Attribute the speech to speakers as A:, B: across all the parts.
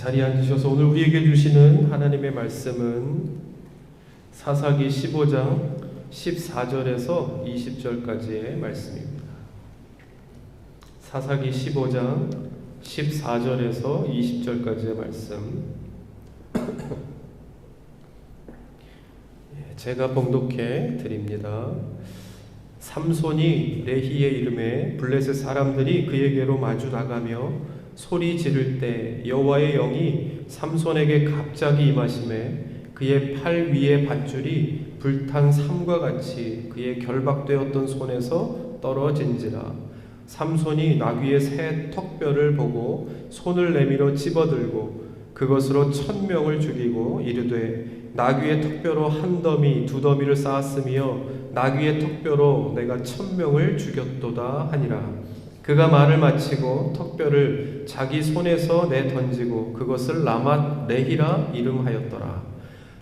A: 자리에 앉으셔서 오늘 우리에게 주시는 하나님의 말씀은 사사기 15장 14절에서 20절까지의 말씀입니다. 사사기 15장 14절에서 20절까지의 말씀 제가 봉독해 드립니다. 삼손이 레히의 이름에 블레셋 사람들이 그에게로 마주 나가며 소리 지를 때 여호와의 영이 삼손에게 갑자기 임하심에 그의 팔 위의 밧줄이 불탄 삼과 같이 그의 결박되었던 손에서 떨어진지라. 삼손이 나귀의 새 턱뼈를 보고 손을 내밀어 집어들고 그것으로 1000명을 죽이고 이르되 나귀의 턱뼈로 한 더미 두 더미를 쌓았으며 나귀의 턱뼈로 내가 1000명을 죽였도다 하니라. 그가 말을 마치고 턱뼈를 자기 손에서 내던지고 그것을 라맛 레히라 이름하였더라.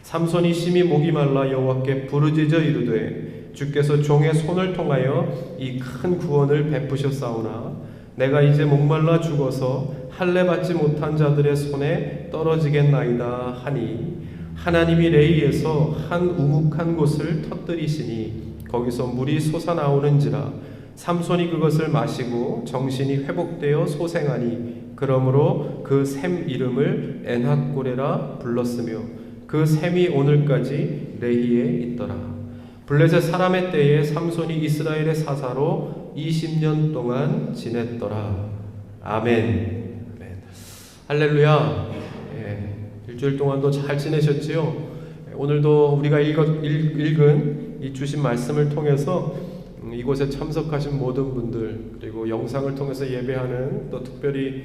A: 삼손이 심히 목이 말라 여호와께 부르짖어 이르되 주께서 종의 손을 통하여 이 큰 구원을 베푸셨사오나 내가 이제 목말라 죽어서 할례 받지 못한 자들의 손에 떨어지겠나이다 하니 하나님이 레히에서 한 우묵한 곳을 터뜨리시니 거기서 물이 솟아나오는지라. 삼손이 그것을 마시고 정신이 회복되어 소생하니 그러므로 그 샘 이름을 엔핫고레라 불렀으며 그 샘이 오늘까지 레히에 있더라. 블레셋 사람의 때에 삼손이 이스라엘의 사사로 20년 동안 지냈더라. 아멘. 할렐루야. 일주일 동안도 잘 지내셨지요? 오늘도 우리가 읽은 이 주신 말씀을 통해서 이곳에 참석하신 모든 분들 그리고 영상을 통해서 예배하는 또 특별히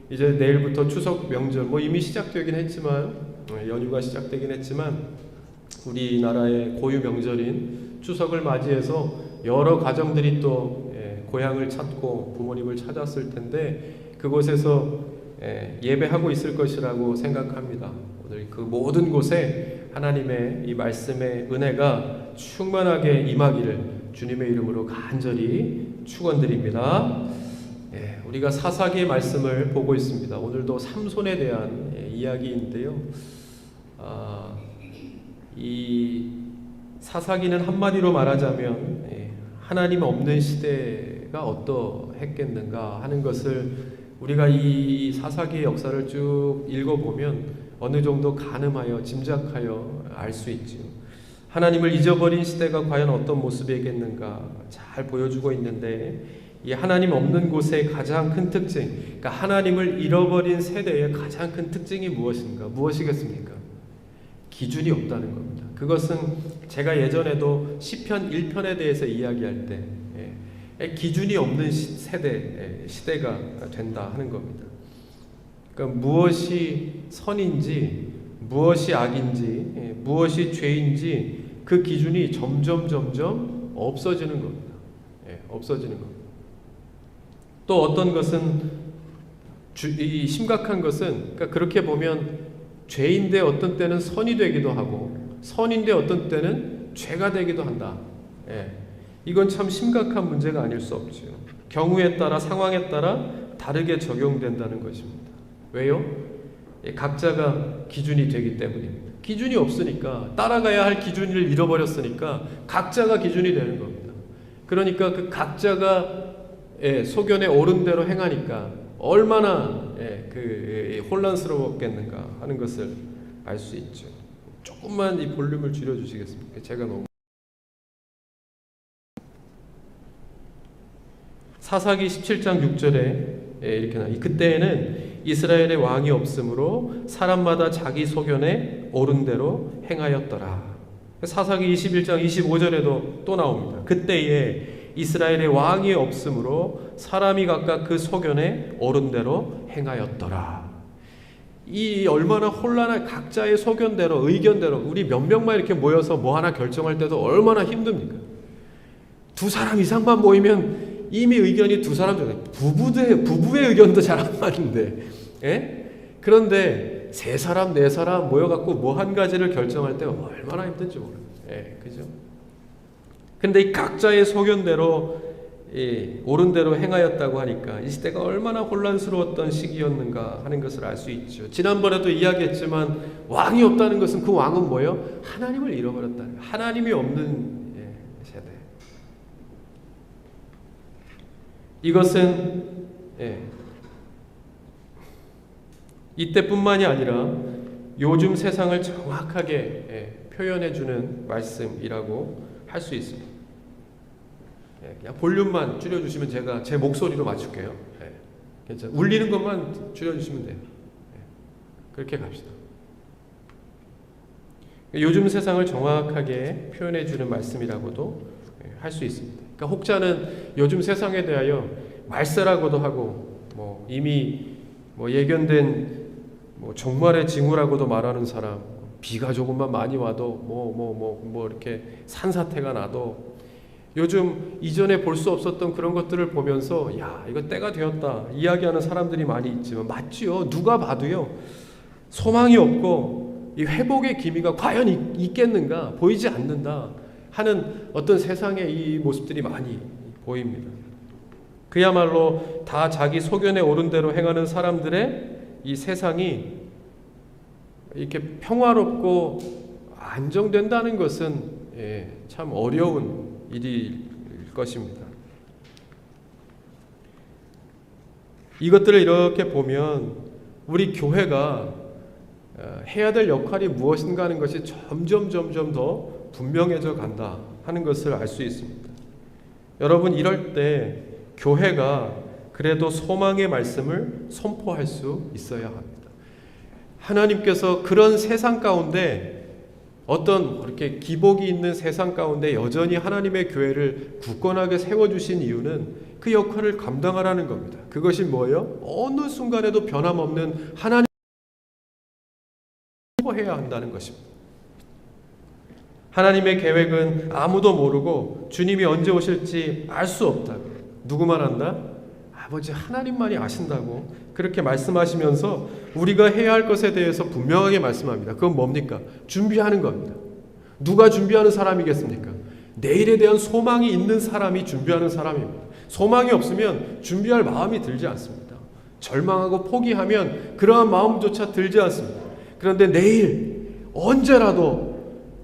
A: 이제 내일부터 추석 명절 이미 시작되긴 했지만 연휴가 시작되긴 했지만 우리나라의 고유 명절인 추석을 맞이해서 여러 가정들이 또 고향을 찾고 부모님을 찾았을 텐데 그곳에서 예배하고 있을 것이라고 생각합니다. 오늘 그 모든 곳에 하나님의 이 말씀의 은혜가 충만하게 임하기를 주님의 이름으로 간절히 축원드립니다. 우리가 사사기의 말씀을 보고 있습니다. 오늘도 삼손에 대한 이야기인데요. 이 사사기는 한마디로 말하자면 하나님 없는 시대가 어떠했겠는가 하는 것을 우리가 이 사사기의 역사를 쭉 읽어보면 어느 정도 가늠하여 짐작하여 알 수 있죠. 하나님을 잊어버린 시대가 과연 어떤 모습이겠는가 잘 보여주고 있는데 이 하나님 없는 곳의 가장 큰 특징, 그러니까 하나님을 잃어버린 세대의 가장 큰 특징이 무엇이겠습니까? 기준이 없다는 겁니다. 그것은 제가 예전에도 시편 1편에 대해서 이야기할 때 기준이 없는 시대가 된다 하는 겁니다. 그러니까 무엇이 선인지 무엇이 악인지 무엇이 죄인지 그 기준이 점점 없어지는 겁니다. 없어지는 겁니다. 또 어떤 것은 이 심각한 것은 그러니까 그렇게 보면 죄인데 어떤 때는 선이 되기도 하고 선인데 어떤 때는 죄가 되기도 한다. 이건 참 심각한 문제가 아닐 수 없죠. 경우에 따라 상황에 따라 다르게 적용된다는 것입니다. 왜요? 각자가 기준이 되기 때문입니다. 기준이 없으니까 따라가야 할 기준을 잃어버렸으니까 각자가 기준이 되는 겁니다. 그러니까 그 각자가 소견에 옳은 대로 행하니까 얼마나 혼란스러웠겠는가 하는 것을 알 수 있죠. 조금만 이 볼륨을 줄여주시겠습니까? 제가 너무 사사기 17장 6절에 이렇게 나와요. 그때에는 이스라엘의 왕이 없으므로 사람마다 자기 소견에 옳은 대로 행하였더라. 사사기 21장 25절에도 또 나옵니다. 그때에 이스라엘의 왕이 없으므로 사람이 각각 그 소견에 옳은 대로 행하였더라. 이 얼마나 혼란한 각자의 소견대로 의견대로 우리 몇 명만 이렇게 모여서 뭐 하나 결정할 때도 얼마나 힘듭니까? 두 사람 이상만 모이면 이미 의견이 두 사람 정도, 부부의 의견도 잘 안 맞는데, 그런데 세 사람, 네 사람 모여갖고 뭐 한 가지를 결정할 때 얼마나 힘든지 모르겠어요. 그죠? 근데 이 각자의 소견대로 옳은 대로 행하였다고 하니까 이 시대가 얼마나 혼란스러웠던 시기였는가 하는 것을 알 수 있죠. 지난번에도 이야기했지만 왕이 없다는 것은 그 왕은 뭐예요? 하나님을 잃어버렸다는 거예요. 하나님이 없는 세대. 이것은 이때뿐만이 아니라 요즘 세상을 정확하게 표현해주는 말씀이라고 할 수 있습니다. 그냥 볼륨만 줄여주시면 제가 제 목소리로 맞출게요. 괜찮아요. 울리는 것만 줄여주시면 돼요. 그렇게 갑시다. 요즘 세상을 정확하게 표현해주는 말씀이라고도 할 수 있습니다. 그러니까 혹자는 요즘 세상에 대하여 말세라고도 하고 이미 예견된 종말의 징후라고도 말하는 사람, 비가 조금만 많이 와도 이렇게 산사태가 나도 요즘 이전에 볼 수 없었던 그런 것들을 보면서 야, 이거 때가 되었다 이야기하는 사람들이 많이 있지만 맞지요. 누가 봐도요. 소망이 없고 이 회복의 기미가 과연 있겠는가 보이지 않는다 하는 어떤 세상의 이 모습들이 많이 보입니다. 그야말로 다 자기 소견에 옳은 대로 행하는 사람들의 이 세상이 이렇게 평화롭고 안정된다는 것은 참 어려운 일일 것입니다. 이것들을 이렇게 보면 우리 교회가 해야 될 역할이 무엇인가 하는 것이 점점 더 분명해져 간다 하는 것을 알 수 있습니다. 여러분, 이럴 때 교회가 그래도 소망의 말씀을 선포할 수 있어야 합니다. 하나님께서 그런 세상 가운데 어떤 그렇게 기복이 있는 세상 가운데 여전히 하나님의 교회를 굳건하게 세워주신 이유는 그 역할을 감당하라는 겁니다. 그것이 뭐예요? 어느 순간에도 변함없는 하나님을 선포해야 한다는 것입니다. 하나님의 계획은 아무도 모르고 주님이 언제 오실지 알 수 없다고. 누구만 안다? 아버지 하나님만이 아신다고 그렇게 말씀하시면서 우리가 해야 할 것에 대해서 분명하게 말씀합니다. 그건 뭡니까? 준비하는 겁니다. 누가 준비하는 사람이겠습니까? 내일에 대한 소망이 있는 사람이 준비하는 사람입니다. 소망이 없으면 준비할 마음이 들지 않습니다. 절망하고 포기하면 그러한 마음조차 들지 않습니다. 그런데 내일 언제라도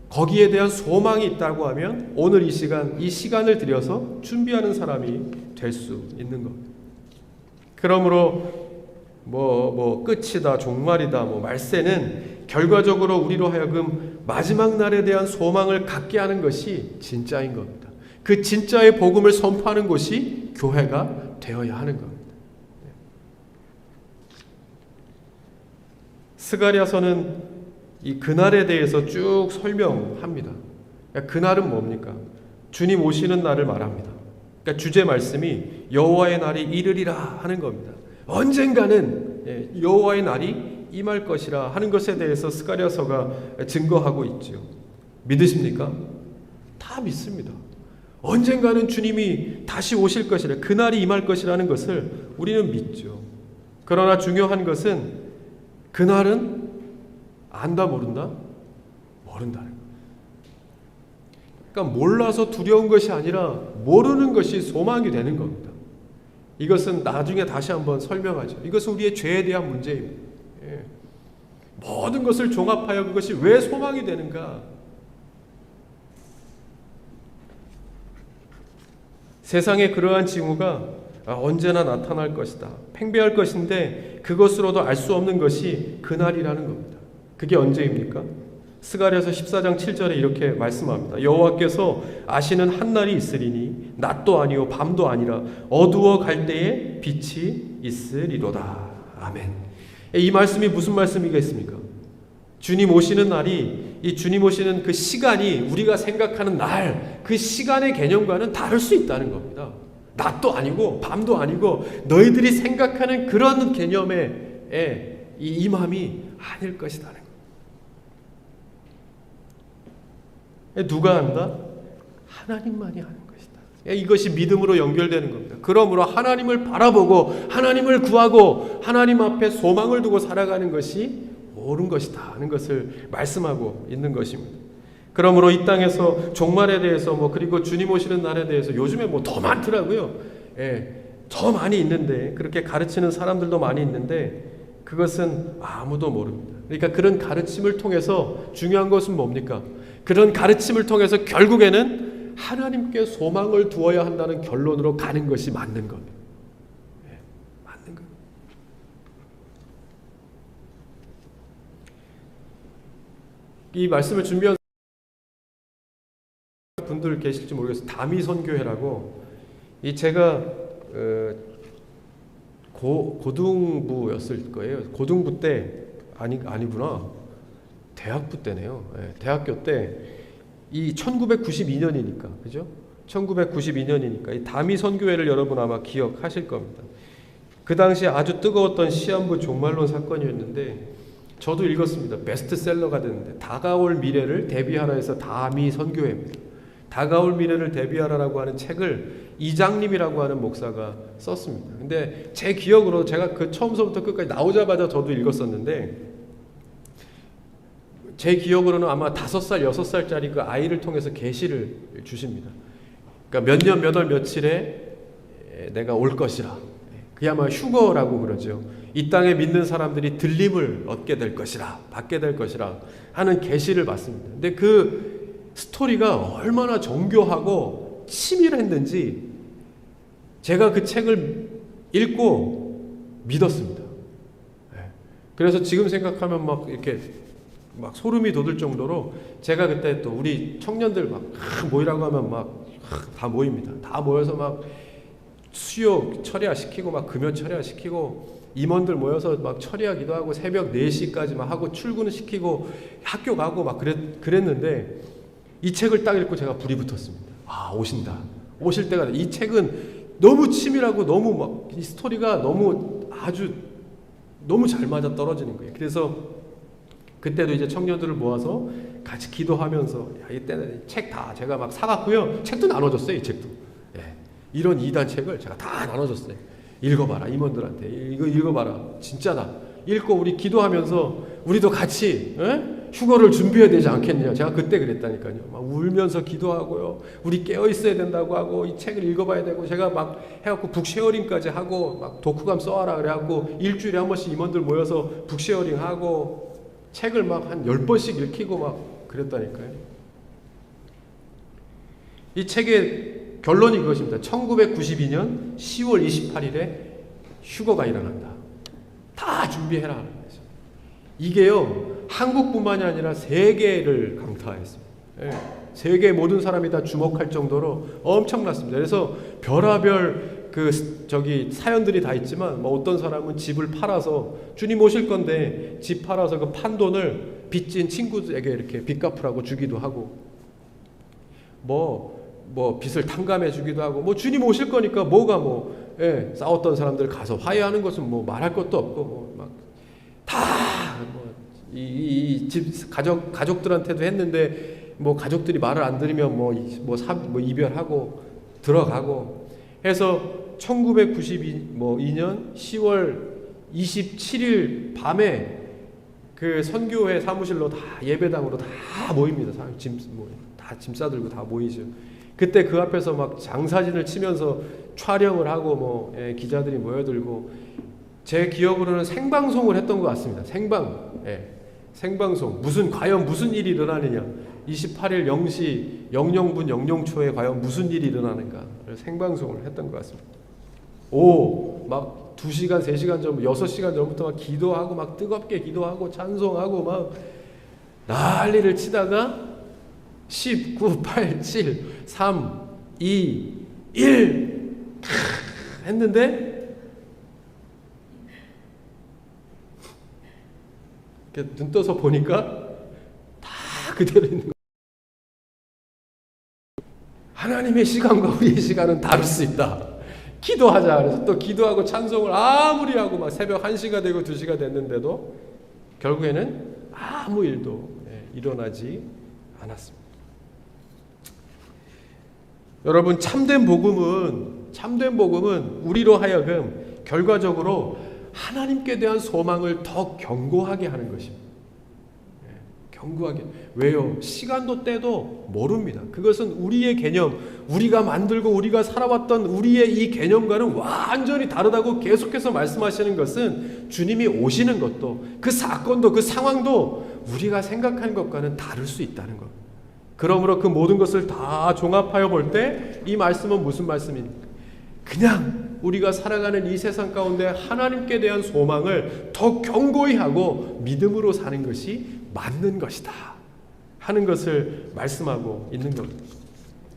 A: 거기에 대한 소망이 있다고 하면 오늘 이 시간을 들여서 준비하는 사람이 될 수 있는 겁니다. 그러므로 끝이다, 종말이다, 말세는 결과적으로 우리로 하여금 마지막 날에 대한 소망을 갖게 하는 것이 진짜인 겁니다. 그 진짜의 복음을 선포하는 곳이 교회가 되어야 하는 겁니다. 스가랴서는 이 그날에 대해서 쭉 설명합니다. 그날은 뭡니까? 주님 오시는 날을 말합니다. 그러니까 주제 말씀이 여호와의 날이 이르리라 하는 겁니다. 언젠가는 여호와의 날이 임할 것이라 하는 것에 대해서 스가랴서가 증거하고 있죠. 믿으십니까? 다 믿습니다. 언젠가는 주님이 다시 오실 것이라, 그날이 임할 것이라는 것을 우리는 믿죠. 그러나 중요한 것은 그날은 안다 모른다? 모른다는 거예요. 그러니까 몰라서 두려운 것이 아니라 모르는 것이 소망이 되는 겁니다. 이것은 나중에 다시 한번 설명하죠. 이것은 우리의 죄에 대한 문제입니다. 모든 것을 종합하여 그것이 왜 소망이 되는가? 세상에 그러한 징후가 언제나 나타날 것이다. 팽배할 것인데 그것으로도 알 수 없는 것이 그날이라는 겁니다. 그게 언제입니까? 스가랴서 14장 7절에 이렇게 말씀합니다. 여호와께서 아시는 한 날이 있으리니 낮도 아니요 밤도 아니라 어두워 갈 때에 빛이 있으리로다. 아멘. 이 말씀이 무슨 말씀이겠습니까? 주님 오시는 날이, 이 주님 오시는 그 시간이 우리가 생각하는 날, 그 시간의 개념과는 다를 수 있다는 겁니다. 낮도 아니고 밤도 아니고 너희들이 생각하는 그런 개념의 이 임함이 아닐 것이라는 거예요. 누가 한다? 하나님만이 하는 것이다. 이것이 믿음으로 연결되는 겁니다. 그러므로 하나님을 바라보고 하나님을 구하고 하나님 앞에 소망을 두고 살아가는 것이 옳은 것이다 하는 것을 말씀하고 있는 것입니다. 그러므로 이 땅에서 종말에 대해서 그리고 주님 오시는 날에 대해서 요즘에 더 많더라고요. 예, 더 많이 있는데, 그렇게 가르치는 사람들도 많이 있는데 그것은 아무도 모릅니다. 그러니까 그런 가르침을 통해서 중요한 것은 뭡니까? 그런 가르침을 통해서 결국에는 하나님께 소망을 두어야 한다는 결론으로 가는 것이 맞는 겁니다. 예, 맞는 겁니다. 이 말씀을 준비한 분들 계실지 모르겠어요. 다미선교회라고, 이 제가 고등부였을 거예요. 고등부 때 아니구나. 대학부 때네요. 네, 대학교 때 이 1992년이니까 그죠? 1992년이니까 이 다미선교회를 여러분 아마 기억하실 겁니다. 그 당시에 아주 뜨거웠던 시한부 종말론 사건이었는데 저도 읽었습니다. 베스트셀러가 됐는데, 다가올 미래를 대비하라 해서 다미선교회입니다. 다가올 미래를 대비하라라고 하는 책을 이장님이라고 하는 목사가 썼습니다. 근데 제 기억으로 제가 그 처음서부터 끝까지 나오자마자 저도 읽었었는데, 제 기억으로는 아마 5살, 6살짜리 그 아이를 통해서 계시를 주십니다. 그러니까 몇 년, 몇 월, 며칠에 내가 올 것이라. 그야말로 휴거라고 그러죠. 이 땅에 믿는 사람들이 들림을 얻게 될 것이라, 받게 될 것이라 하는 계시를 받습니다. 근데 그 스토리가 얼마나 정교하고 치밀했는지 제가 그 책을 읽고 믿었습니다. 그래서 지금 생각하면 막 이렇게 막 소름이 돋을 정도로, 제가 그때 또 우리 청년들 막 모이라고 하면 막 다 모입니다. 다 모여서 막 수요 철야시키고 막 금요 철야시키고 임원들 모여서 막 철야기도 하고 새벽 4시까지 막 하고 출근을 시키고 학교 가고 막 그랬는데, 이 책을 딱 읽고 제가 불이 붙었습니다. 아, 오신다. 오실 때가, 이 책은 너무 치밀하고 너무 막 이 스토리가 너무 잘 맞아 떨어지는 거예요. 그래서 그때도 이제 청년들을 모아서 같이 기도하면서, 야, 이때는 책 다 제가 막 사갔고요. 책도 나눠줬어요. 이 책도. 예, 이런 2단 책을 제가 다 나눠줬어요. 읽어봐라, 임원들한테. 이거 읽어봐라. 진짜다. 읽고 우리 기도하면서 우리도 같이 휴거를 준비해야 되지 않겠느냐. 제가 그때 그랬다니까요. 막 울면서 기도하고요. 우리 깨어 있어야 된다고 하고, 이 책을 읽어봐야 되고, 제가 막 해갖고 북쉐어링까지 하고, 막 독후감 써와라 그래갖고 일주일에 한 번씩 임원들 모여서 북쉐어링 하고, 책을 막 한 10번씩 읽히고 막 그랬다니까요. 이 책의 결론이 그것입니다. 1992년 10월 28일에 휴거가 일어난다. 다 준비해라. 이게요, 한국뿐만이 아니라 세계를 강타했습니다. 예, 세계 모든 사람이 다 주목할 정도로 엄청났습니다. 그래서 별하별 사연들이 다 있지만, 어떤 사람은 집을 팔아서, 주님 오실 건데 집 팔아서 그 판돈을 빚진 친구들에게 이렇게 빚 갚으라고 주기도 하고, 빚을 탕감해 주기도 하고, 주님 오실 거니까 싸웠던 사람들 가서 화해하는 것은 말할 것도 없고, 이 집 가족들한테도 했는데, 가족들이 말을 안 들으면 이별하고 들어가고 해서 1992년 10월 27일 밤에 그 선교회 사무실로 다 예배당으로 다 모입니다. 다 짐 싸들고 다 모이죠. 그때 그 앞에서 막 장사진을 치면서 촬영을 하고 기자들이 모여들고, 제 기억으로는 생방송을 했던 것 같습니다. 생방송. 과연 무슨 일이 일어나느냐. 28일 0시 00분 00초에 과연 무슨 일이 일어나는가. 생방송을 했던 것 같습니다. 막 2시간, 3시간 전, 6시간 전부터 막 기도하고, 막 뜨겁게 기도하고, 찬송하고, 막 난리를 치다가 10, 9, 8, 7, 3, 2, 1 했는데, 눈 떠서 보니까 다 그대로 있는 거예요. 하나님의 시간과 우리의 시간은 다를 수 있다. 기도하자. 그래서 또 기도하고 찬송을 아무리 하고 막 새벽 1시가 되고 2시가 됐는데도 결국에는 아무 일도 일어나지 않았습니다. 여러분, 참된 복음은 우리로 하여금 결과적으로 하나님께 대한 소망을 더 견고하게 하는 것입니다. 견고하게. 왜요? 시간도 때도 모릅니다. 그것은 우리의 개념, 우리가 만들고 우리가 살아왔던 우리의 이 개념과는 완전히 다르다고 계속해서 말씀하시는 것은 주님이 오시는 것도 그 사건도 그 상황도 우리가 생각하는 것과는 다를 수 있다는 것. 그러므로 그 모든 것을 다 종합하여 볼 때 이 말씀은 무슨 말씀입니까? 그냥 우리가 살아가는 이 세상 가운데 하나님께 대한 소망을 더 견고히 하고 믿음으로 사는 것이 맞는 것이다 하는 것을 말씀하고 있는 겁니다.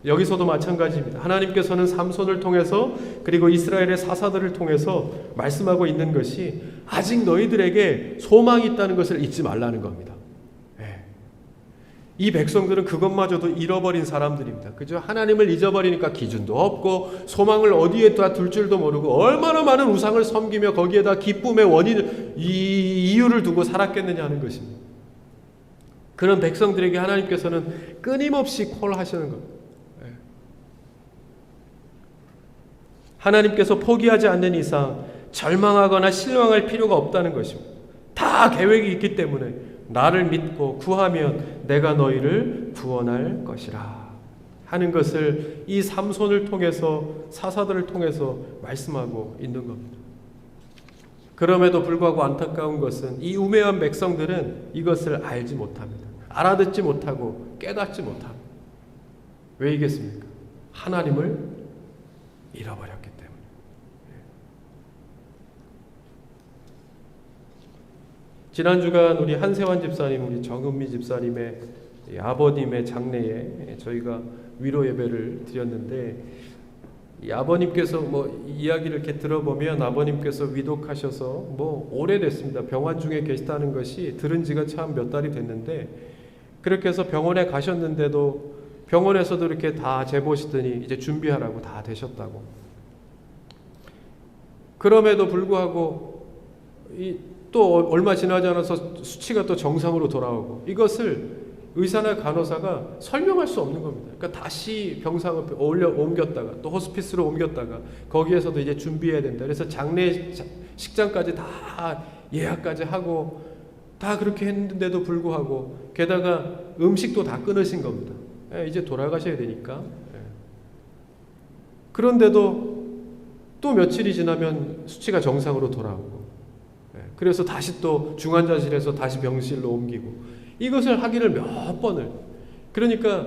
A: 여기서도 마찬가지입니다. 하나님께서는 삼손을 통해서 그리고 이스라엘의 사사들을 통해서 말씀하고 있는 것이 아직 너희들에게 소망이 있다는 것을 잊지 말라는 겁니다. 이 백성들은 그것마저도 잃어버린 사람들입니다. 그죠? 하나님을 잊어버리니까 기준도 없고 소망을 어디에다 둘 줄도 모르고 얼마나 많은 우상을 섬기며 거기에다 기쁨의 원인, 이유를 두고 살았겠느냐 하는 것입니다. 그런 백성들에게 하나님께서는 끊임없이 콜하시는 겁니다. 하나님께서 포기하지 않는 이상 절망하거나 실망할 필요가 없다는 것입니다. 다 계획이 있기 때문에 나를 믿고 구하면 내가 너희를 구원할 것이라 하는 것을 이 삼손을 통해서 사사들을 통해서 말씀하고 있는 겁니다. 그럼에도 불구하고 안타까운 것은 이 우매한 백성들은 이것을 알지 못합니다. 알아듣지 못하고 깨닫지 못합니다. 왜이겠습니까? 하나님을 잃어버렸기 때문에. 지난 주간 우리 한세환 집사님, 우리 정은미 집사님의 아버님의 장례에 저희가 위로 예배를 드렸는데, 이 아버님께서 이야기를 이렇게 들어보면 아버님께서 위독하셔서 오래됐습니다. 병환 중에 계시다는 것이 들은 지가 참 몇 달이 됐는데, 그렇게 해서 병원에 가셨는데도 병원에서도 이렇게 다 재보시더니 이제 준비하라고 다 되셨다고. 그럼에도 불구하고 또 얼마 지나지 않아서 수치가 또 정상으로 돌아오고, 이것을 의사나 간호사가 설명할 수 없는 겁니다. 그러니까 다시 병상을 옮겼다가 또 호스피스로 옮겼다가 거기에서도 이제 준비해야 된다. 그래서 장례식장까지 다 예약까지 하고 다 그렇게 했는데도 불구하고, 게다가 음식도 다 끊으신 겁니다. 이제 돌아가셔야 되니까. 그런데도 또 며칠이 지나면 수치가 정상으로 돌아오고, 그래서 다시 또 중환자실에서 다시 병실로 옮기고, 이것을 하기를 몇 번을. 그러니까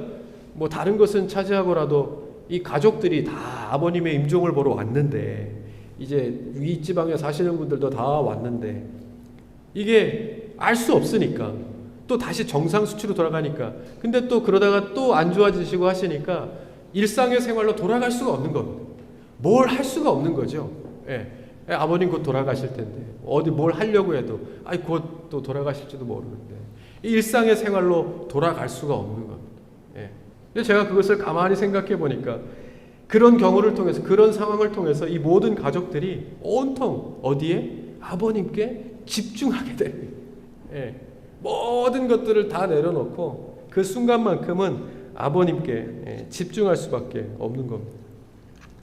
A: 다른 것은 차지하고라도 이 가족들이 다 아버님의 임종을 보러 왔는데, 이제 윗지방에 사시는 분들도 다 왔는데, 이게 알 수 없으니까 또 다시 정상 수치로 돌아가니까, 근데 또 그러다가 또 안 좋아지시고 하시니까 일상의 생활로 돌아갈 수가 없는 겁니다. 뭘 할 수가 없는 거죠. 아버님 곧 돌아가실 텐데 어디 뭘 하려고 해도 곧 또 돌아가실지도 모르는데 일상의 생활로 돌아갈 수가 없는 겁니다. 근데 제가 그것을 가만히 생각해 보니까 그런 경우를 통해서, 그런 상황을 통해서 이 모든 가족들이 온통 어디에? 아버님께 집중하게 됩니다. 모든 것들을 다 내려놓고 그 순간만큼은 아버님께 집중할 수밖에 없는 겁니다.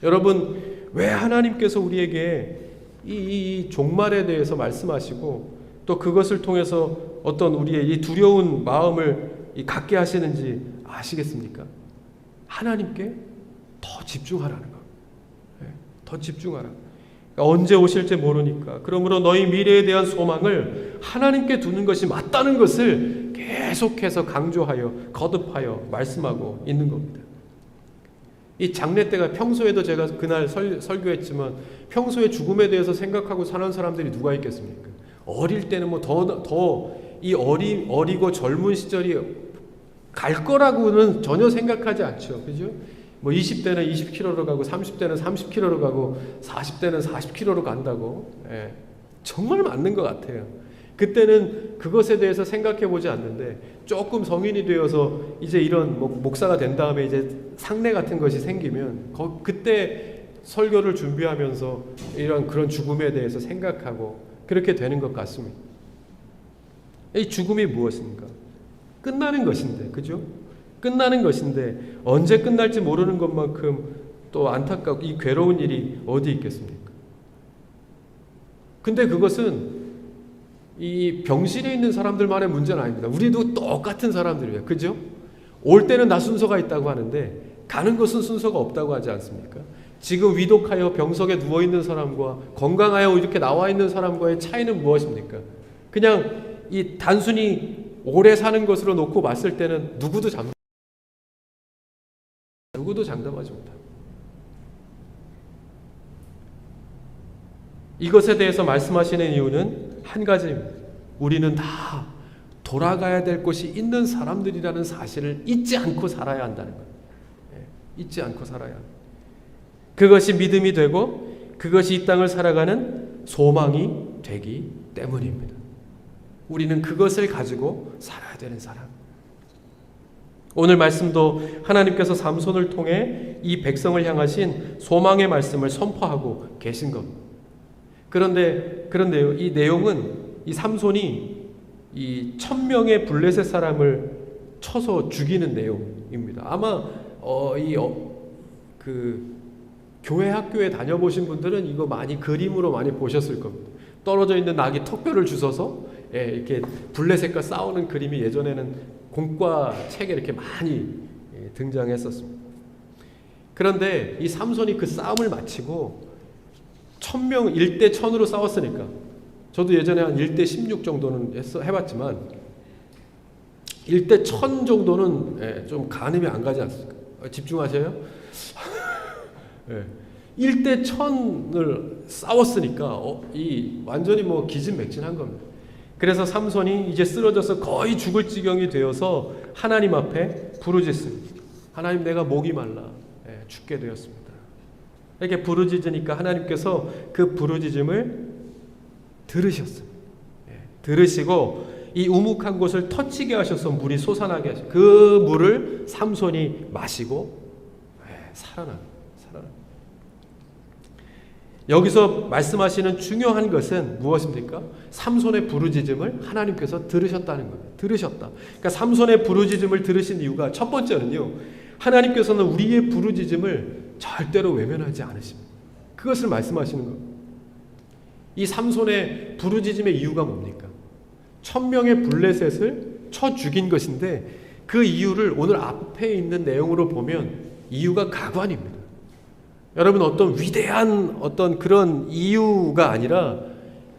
A: 여러분, 왜 하나님께서 우리에게 이 종말에 대해서 말씀하시고 또 그것을 통해서 어떤 우리의 이 두려운 마음을 갖게 하시는지 아시겠습니까? 하나님께 더 집중하라는 것. 더 집중하라. 언제 오실지 모르니까. 그러므로 너희 미래에 대한 소망을 하나님께 두는 것이 맞다는 것을 계속해서 강조하여 거듭하여 말씀하고 있는 겁니다. 이 장례 때가, 평소에도 제가 그날 설교했지만 평소에 죽음에 대해서 생각하고 사는 사람들이 누가 있겠습니까? 어릴 때는 더 이 어리고 젊은 시절이 갈 거라고는 전혀 생각하지 않죠. 그죠? 20대는 20km로 가고 30대는 30km로 가고 40대는 40km로 간다고. 정말 맞는 것 같아요. 그때는 그것에 대해서 생각해 보지 않는데, 조금 성인이 되어서 이제 이런 목사가 된 다음에 이제 상례 같은 것이 생기면 그때 설교를 준비하면서 그런 죽음에 대해서 생각하고 그렇게 되는 것 같습니다. 이 죽음이 무엇입니까? 끝나는 것인데, 그죠? 끝나는 것인데 언제 끝날지 모르는 것만큼 또 안타깝고 이 괴로운 일이 어디 있겠습니까? 근데 그것은
B: 이 병실에 있는 사람들만의 문제는 아닙니다. 우리도 똑같은 사람들이에요. 그죠? 올 때는 다 순서가 있다고 하는데 가는 것은 순서가 없다고 하지 않습니까? 지금 위독하여 병석에 누워있는 사람과 건강하여 이렇게 나와 있는 사람과의 차이는 무엇입니까? 그냥 이 단순히 오래 사는 것으로 놓고 봤을 때는 누구도 장담하지 못합니다. 이것에 대해서 말씀하시는 이유는 한 가지입니다. 우리는 다 돌아가야 될 곳이 있는 사람들이라는 사실을 잊지 않고 살아야 한다는 거예요. 잊지 않고 살아야 합니다. 그것이 믿음이 되고 그것이 이 땅을 살아가는 소망이 되기 때문입니다. 우리는 그것을 가지고 살아야 되는 사람. 오늘 말씀도 하나님께서 삼손을 통해 이 백성을 향하신 소망의 말씀을 선포하고 계신 겁니다. 그런데요, 이 내용은 이 삼손이 이 1000명의 블레셋 사람을 쳐서 죽이는 내용입니다. 아마 교회 학교에 다녀보신 분들은 이거 많이 그림으로 많이 보셨을 겁니다. 떨어져 있는 낙이 턱뼈를 주워서 이렇게 블레셋과 싸우는 그림이 예전에는 공과 책에 이렇게 많이 등장했었습니다. 그런데 이 삼손이 그 싸움을 마치고 1000명 1대 1000으로 싸웠으니까 저도 예전에 한 1대 16 정도는 해봤지만 1대 1000 정도는 좀 가늠이 안 가지 않습니까? 집중하세요. 1대 1000을 싸웠으니까 이 완전히 뭐 기진맥진한 겁니다. 그래서 삼손이 이제 쓰러져서 거의 죽을 지경이 되어서 하나님 앞에 부르짖습니다. 하나님, 내가 목이 말라 죽게 되었습니다. 이렇게 부르짖으니까 하나님께서 그 부르짖음을 들으셨습니다. 들으시고 이 우묵한 곳을 터치게 하셔서 물이 솟아나게 하시고 그 물을 삼손이 마시고 살아납니다. 여기서 말씀하시는 중요한 것은 무엇입니까? 삼손의 부르짖음을 하나님께서 들으셨다는 거예요. 들으셨다. 그러니까 삼손의 부르짖음을 들으신 이유가 첫 번째는요, 하나님께서는 우리의 부르짖음을 절대로 외면하지 않으십니다. 그것을 말씀하시는 겁니다. 이 삼손의 부르짖음의 이유가 뭡니까? 1000명의 블레셋을 쳐 죽인 것인데 그 이유를 오늘 앞에 있는 내용으로 보면 이유가 가관입니다. 여러분, 어떤 위대한 어떤 그런 이유가 아니라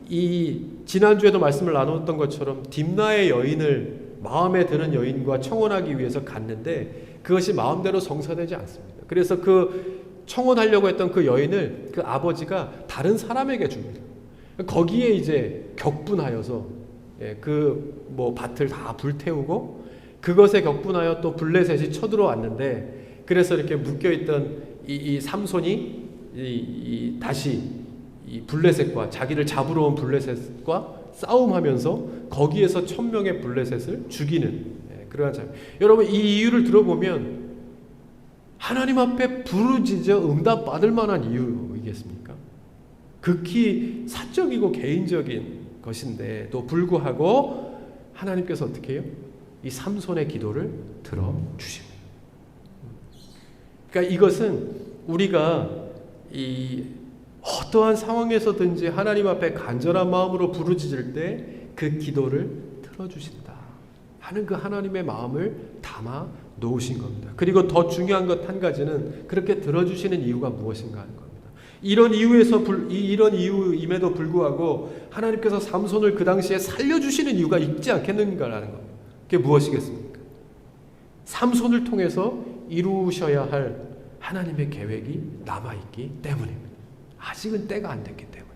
B: 이 지난주에도 말씀을 나눴던 것처럼 딥나의 여인을 마음에 드는 여인과 청혼하기 위해서 갔는데 그것이 마음대로 성사되지 않습니다. 그래서 그 청혼하려고 했던 그 여인을 그 아버지가 다른 사람에게 줍니다. 거기에 이제 격분하여서 그 뭐 밭을 다 불태우고 그것에 격분하여 또 블레셋이 쳐들어왔는데 그래서 이렇게 묶여있던 이 삼손이 다시 이 블레셋과 자기를 잡으러 온 블레셋과 싸움하면서 거기에서 1000명의 블레셋을 죽이는 그러한 장면. 여러분, 이 이유를 들어보면 하나님 앞에 부르짖어 응답받을 만한 이유이겠습니까? 극히 사적이고 개인적인 것인데도 불구하고 하나님께서 어떻게 해요? 이 삼손의 기도를 들어주십니다. 그러니까 이것은 우리가 이 어떠한 상황에서든지 하나님 앞에 간절한 마음으로 부르짖을 때 그 기도를 들어주신다 하는 그 하나님의 마음을 담아 놓으신 겁니다. 그리고 더 중요한 것 한 가지는 그렇게 들어주시는 이유가 무엇인가 하는 겁니다. 이런 이유임에도 불구하고 하나님께서 삼손을 그 당시에 살려주시는 이유가 있지 않겠는가라는 겁니다. 그게 무엇이겠습니까? 삼손을 통해서 이루셔야 할 하나님의 계획이 남아있기 때문입니다. 아직은 때가 안 됐기 때문에.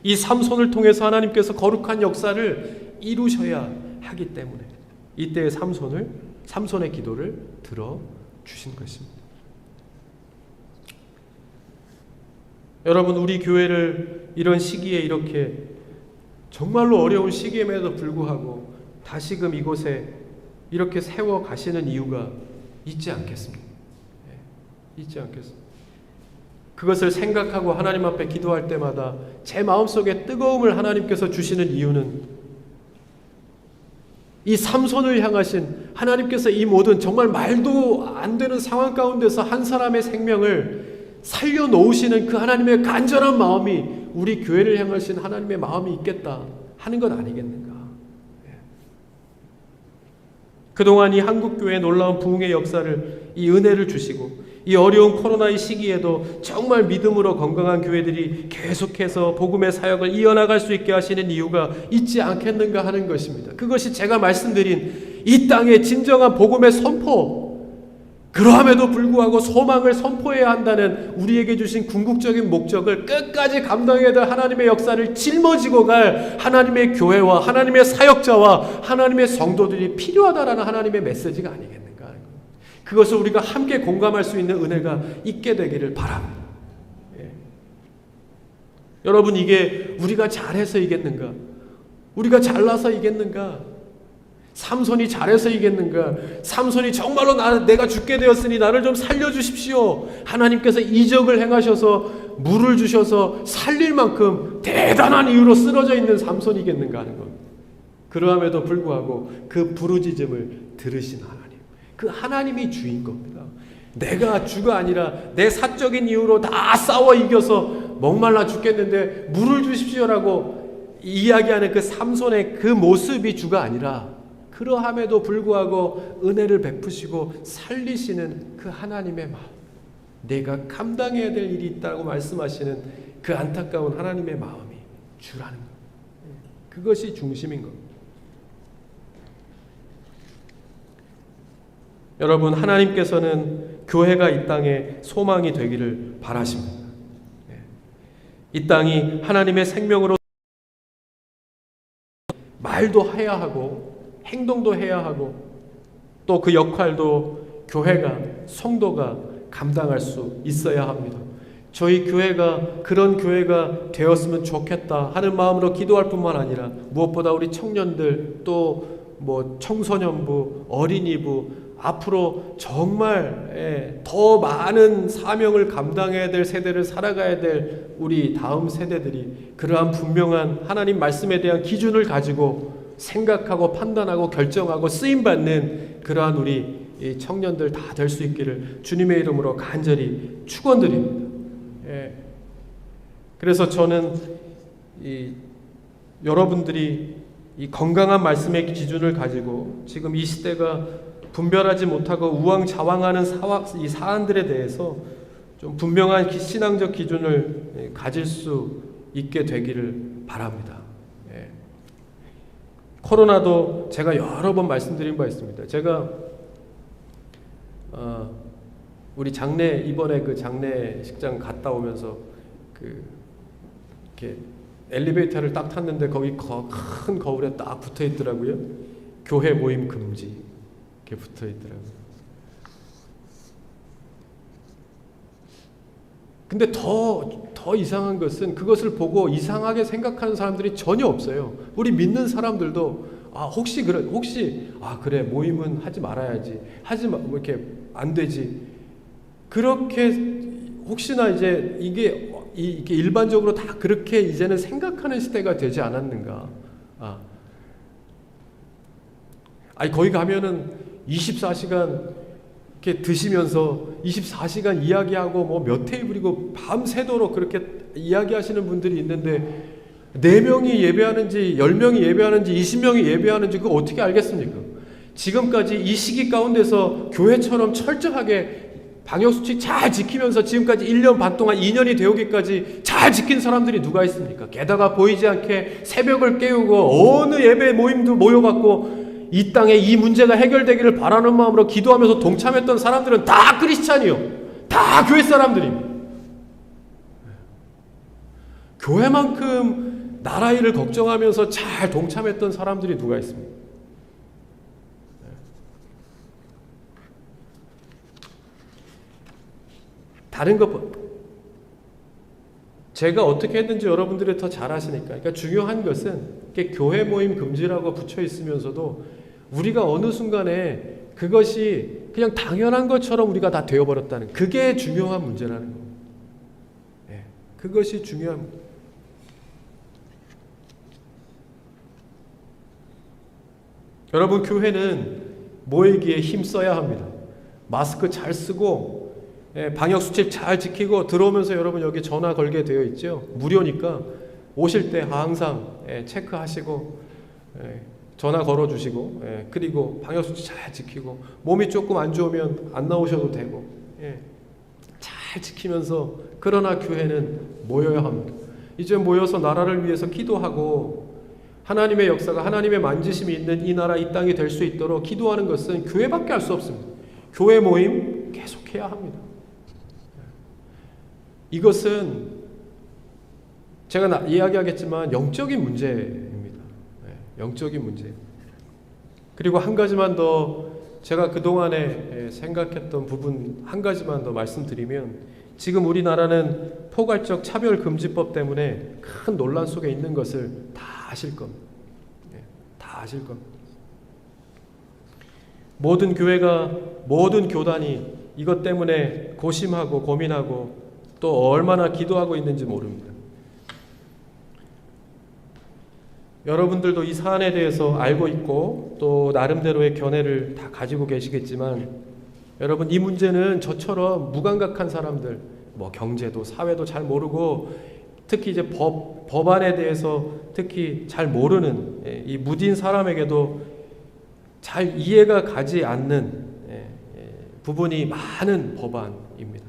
B: 이 삼손을 통해서 하나님께서 거룩한 역사를 이루셔야 하기 때문에 이때의 삼손의 기도를 들어주신 것입니다. 여러분, 우리 교회를 이런 시기에 이렇게 정말로 어려운 시기임에도 불구하고 다시금 이곳에 이렇게 세워 가시는 이유가 있지 않겠습니까? 있지 않겠습니까? 그것을 생각하고 하나님 앞에 기도할 때마다 제 마음속에 뜨거움을 하나님께서 주시는 이유는 이 삼손을 향하신 하나님께서 이 모든 정말 말도 안 되는 상황 가운데서 한 사람의 생명을 살려놓으시는 그 하나님의 간절한 마음이 우리 교회를 향하신 하나님의 마음이 있겠다 하는 것 아니겠는가. 그동안 이 한국교회의 놀라운 부흥의 역사를, 이 은혜를 주시고 이 어려운 코로나의 시기에도 정말 믿음으로 건강한 교회들이 계속해서 복음의 사역을 이어나갈 수 있게 하시는 이유가 있지 않겠는가 하는 것입니다. 그것이 제가 말씀드린 이 땅의 진정한 복음의 선포, 그러함에도 불구하고 소망을 선포해야 한다는 우리에게 주신 궁극적인 목적을 끝까지 감당해야 될 하나님의 역사를 짊어지고 갈 하나님의 교회와 하나님의 사역자와 하나님의 성도들이 필요하다라는 하나님의 메시지가 아니겠는가 하는 것. 그것을 우리가 함께 공감할 수 있는 은혜가 있게 되기를 바랍니다. 여러분, 이게 우리가 잘해서 이겠는가? 우리가 잘나서 이겠는가? 삼손이 잘해서 이겠는가? 삼손이 정말로 내가 죽게 되었으니 나를 좀 살려주십시오. 하나님께서 이적을 행하셔서 물을 주셔서 살릴 만큼 대단한 이유로 쓰러져 있는 삼손이겠는가 하는 것. 그러함에도 불구하고 그 부르짖음을 들으신 하나님, 그 하나님이 주인 겁니다. 내가 주가 아니라 내 사적인 이유로 다 싸워 이겨서 목말라 죽겠는데 물을 주십시오라고 이야기하는 그 삼손의 그 모습이 주가 아니라, 그러함에도 불구하고 은혜를 베푸시고 살리시는 그 하나님의 마음, 내가 감당해야 될 일이 있다고 말씀하시는 그 안타까운 하나님의 마음이 주라는 것, 그것이 중심인 겁니다. 여러분, 하나님께서는 교회가 이 땅에 소망이 되기를 바라십니다. 이 땅이 하나님의 생명으로 말도 해야 하고 행동도 해야 하고 또 그 역할도 교회가, 성도가 감당할 수 있어야 합니다. 저희 교회가 그런 교회가 되었으면 좋겠다 하는 마음으로 기도할 뿐만 아니라 무엇보다 우리 청년들, 또 청소년부, 어린이부, 앞으로 정말 더 많은 사명을 감당해야 될 세대를 살아가야 될 우리 다음 세대들이 그러한 분명한 하나님 말씀에 대한 기준을 가지고 생각하고 판단하고 결정하고 쓰임받는 그러한 우리 청년들 다 될 수 있기를 주님의 이름으로 간절히 축원드립니다. 그래서 저는 여러분들이 이 건강한 말씀의 기준을 가지고 지금 이 시대가 분별하지 못하고 우왕좌왕하는 이 사안들에 대해서 좀 분명한 신앙적 기준을 가질 수 있게 되기를 바랍니다. 코로나도 제가 여러 번 말씀드린 바 있습니다. 제가 우리 장례, 이번에 그 장례식장 갔다 오면서 이렇게 엘리베이터를 딱 탔는데 거기 큰 거울에 딱 붙어 있더라고요. 교회 모임 금지 이렇게 붙어 있더라고요. 근데 더 이상한 것은 그것을 보고 이상하게 생각하는 사람들이 전혀 없어요. 우리 믿는 사람들도 혹시 그래 모임은 하지 말아야지, 이렇게 안 되지, 그렇게 혹시나 이제 이게 일반적으로 다 그렇게 이제는 생각하는 시대가 되지 않았는가? 거기 가면은 24시간 이렇게 드시면서 24시간 이야기하고 몇 테이블이고 밤새도록 그렇게 이야기하시는 분들이 있는데 4명이 예배하는지 10명이 예배하는지 20명이 예배하는지 그거 어떻게 알겠습니까? 지금까지 이 시기 가운데서 교회처럼 철저하게 방역수칙 잘 지키면서 지금까지 1년 반 동안 2년이 되오기까지 잘 지킨 사람들이 누가 있습니까? 게다가 보이지 않게 새벽을 깨우고 어느 예배 모임도 모여갖고 이 땅에 이 문제가 해결되기를 바라는 마음으로 기도하면서 동참했던 사람들은 다 크리스찬이요, 다 교회 사람들입니다. 교회만큼 나라 일을 걱정하면서 잘 동참했던 사람들이 누가 있습니까? 다른 것 제가 어떻게 했는지 여러분들이 더 잘 아시니까. 그러니까 중요한 것은 교회 모임 금지라고 붙여 있으면서도 우리가 어느 순간에 그것이 그냥 당연한 것처럼 우리가 다 되어버렸다는, 그게 중요한 문제라는 겁니다. 그것이 중요한 문제. 여러분, 교회는 모이기에 힘써야 합니다. 마스크 잘 쓰고 방역수칙 잘 지키고 들어오면서 여러분 여기 전화 걸게 되어 있죠. 무료니까 오실 때 항상 체크하시고 전화 걸어주시고 그리고 방역수칙 잘 지키고 몸이 조금 안 좋으면 안 나오셔도 되고 잘 지키면서 그러나 교회는 모여야 합니다. 이제 모여서 나라를 위해서 기도하고 하나님의 역사가 하나님의 만지심이 있는 이 나라 이 땅이 될 수 있도록 기도하는 것은 교회밖에 할 수 없습니다. 교회 모임 계속해야 합니다. 이것은 제가 이야기하겠지만 영적인 문제입니다. 영적인 문제. 그리고 한 가지만 더 제가 그동안에 생각했던 부분 한 가지만 더 말씀드리면 지금 우리나라는 포괄적 차별금지법 때문에 큰 논란 속에 있는 것을 다 아실 겁니다. 다 아실 겁니다. 모든 교회가 모든 교단이 이것 때문에 고심하고 고민하고 또 얼마나 기도하고 있는지 모릅니다. 여러분들도 이 사안에 대해서 알고 있고 또 나름대로의 견해를 다 가지고 계시겠지만 여러분 이 문제는 저처럼 무감각한 사람들 뭐 경제도 사회도 잘 모르고 특히 이제 법안에 대해서 특히 잘 모르는 이 무딘 사람에게도 잘 이해가 가지 않는 부분이 많은 법안입니다.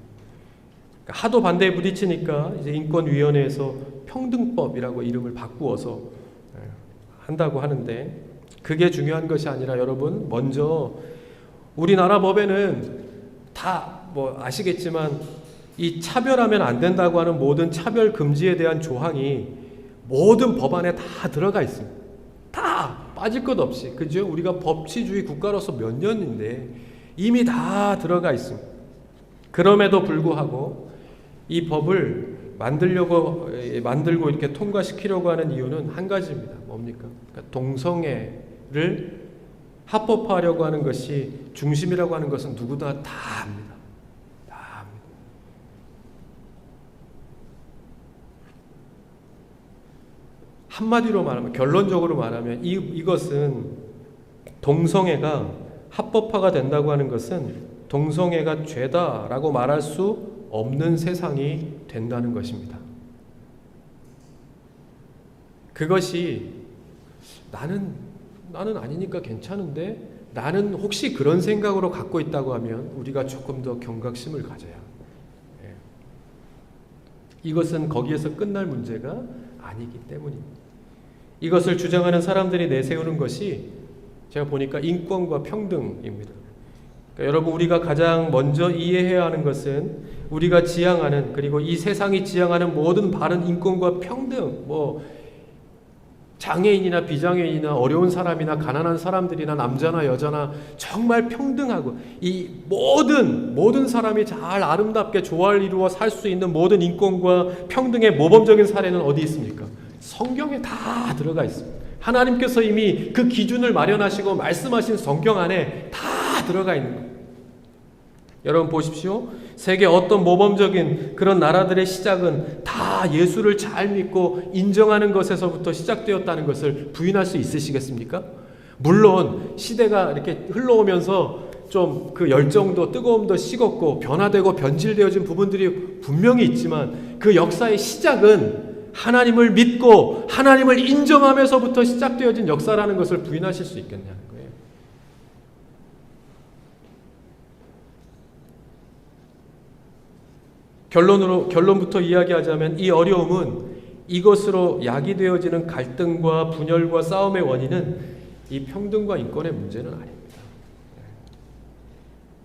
B: 하도 반대에 부딪히니까 이제 인권위원회에서 평등법이라고 이름을 바꾸어서 한다고 하는데 그게 중요한 것이 아니라 여러분 먼저 우리나라 법에는 다 뭐 아시겠지만 이 차별하면 안 된다고 하는 모든 차별 금지에 대한 조항이 모든 법안에 다 들어가 있습니다. 다 빠질 것 없이 그죠? 우리가 법치주의 국가로서 몇 년인데 이미 다 들어가 있습니다. 그럼에도 불구하고 이 법을 만들고 이렇게 통과시키려고 하는 이유는 한 가지입니다. 뭡니까? 그러니까 동성애를 합법화하려고 하는 것이 중심이라고 하는 것은 누구나 다 압니다. 다 압니다. 한마디로 말하면 결론적으로 말하면 이것은 동성애가 합법화가 된다고 하는 것은 동성애가 죄다라고 말할 수 없는 세상이 된다는 것입니다. 그것이 나는 아니니까 괜찮은데 나는 혹시 그런 생각으로 갖고 있다고 하면 우리가 조금 더 경각심을 가져야 해요. 이것은 거기에서 끝날 문제가 아니기 때문입니다. 이것을 주장하는 사람들이 내세우는 것이 제가 보니까 인권과 평등입니다. 그러니까 여러분 우리가 가장 먼저 이해해야 하는 것은 우리가 지향하는 그리고 이 세상이 지향하는 모든 바른 인권과 평등 뭐 장애인이나 비장애인이나 어려운 사람이나 가난한 사람들이나 남자나 여자나 정말 평등하고 이 모든 사람이 잘 아름답게 조화를 이루어 살 수 있는 모든 인권과 평등의 모범적인 사례는 어디 있습니까? 성경에 다 들어가 있습니다. 하나님께서 이미 그 기준을 마련하시고 말씀하신 성경 안에 다 들어가 있는 거예요. 여러분 보십시오. 세계 어떤 모범적인 그런 나라들의 시작은 다 예수를 잘 믿고 인정하는 것에서부터 시작되었다는 것을 부인할 수 있으시겠습니까? 물론 시대가 이렇게 흘러오면서 좀 그 열정도 뜨거움도 식었고 변화되고 변질되어진 부분들이 분명히 있지만 그 역사의 시작은 하나님을 믿고 하나님을 인정하면서부터 시작되어진 역사라는 것을 부인하실 수 있겠냐는 거예요. 결론부터 이야기하자면 이 어려움은 이것으로 야기되어지는 갈등과 분열과 싸움의 원인은 이 평등과 인권의 문제는 아닙니다.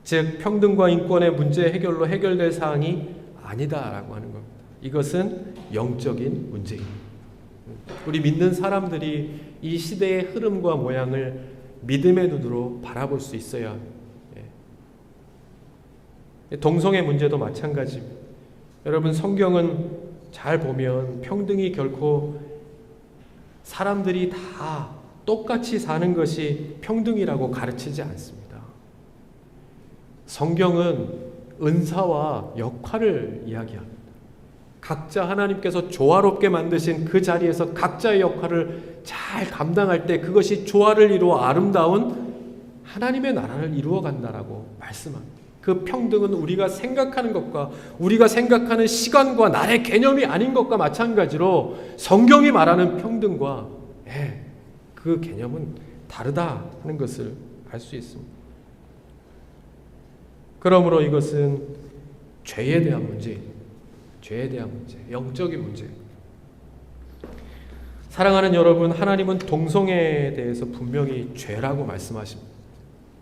B: 즉 평등과 인권의 문제 해결로 해결될 사항이 아니다라고 하는 겁니다. 이것은 영적인 문제입니다. 우리 믿는 사람들이 이 시대의 흐름과 모양을 믿음의 눈으로 바라볼 수 있어야 합니다. 동성애 문제도 마찬가지입니다. 여러분 성경은 잘 보면 평등이 결코 사람들이 다 똑같이 사는 것이 평등이라고 가르치지 않습니다. 성경은 은사와 역할을 이야기합니다. 각자 하나님께서 조화롭게 만드신 그 자리에서 각자의 역할을 잘 감당할 때 그것이 조화를 이루어 아름다운 하나님의 나라를 이루어 간다라고 말씀합니다. 그 평등은 우리가 생각하는 것과 우리가 생각하는 시간과 날의 개념이 아닌 것과 마찬가지로 성경이 말하는 평등과 그 개념은 다르다 하는 것을 알 수 있습니다. 그러므로 이것은 죄에 대한 문제입니다. 죄에 대한 문제, 영적인 문제입니다. 사랑하는 여러분, 하나님은 동성애에 대해서 분명히 죄라고 말씀하십니다.